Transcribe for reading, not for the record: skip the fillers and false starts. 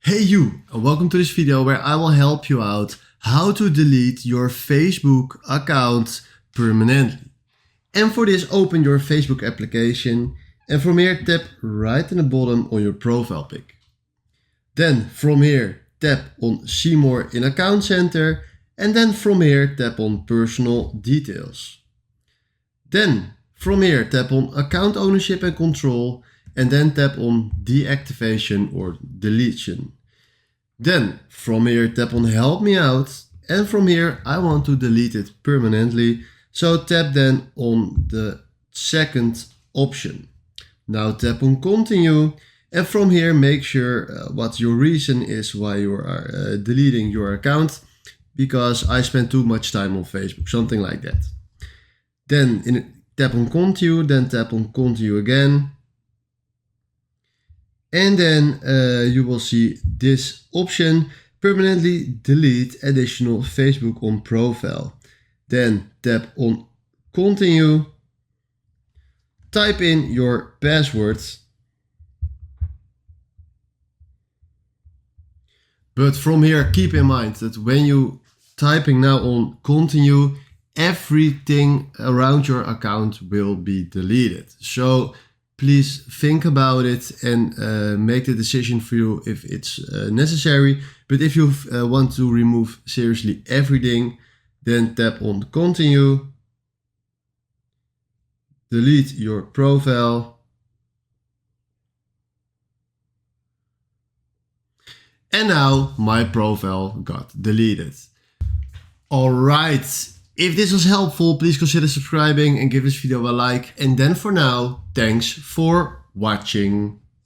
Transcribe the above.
Hey you, and welcome to this video where I will help you out how to delete your Facebook account permanently. And for this, open your Facebook application and from here tap right in the bottom on your profile pic. Then from here tap on See More in Account Center and then from here tap on Personal Details. Then from here tap on Account Ownership and Control and then tap on Deactivation or Deletion. Then from here tap on Help Me Out and from here I want to delete it permanently, so tap then on the second option. Now tap on Continue and from here make sure what your reason is why you are deleting your account, because I spent too much time on Facebook, something like that. Then tap on Continue, then tap on Continue again. And then you will see this option, permanently delete additional Facebook on profile. Then tap on Continue, type in your password. But from here, keep in mind that when you typing now on Continue, everything around your account will be deleted. So please think about it and make the decision for you if it's necessary. But if you want to remove seriously everything, then tap on Continue, delete your profile, and now my profile got deleted. Alright. If this was helpful, please consider subscribing and give this video a like. And then for now, thanks for watching.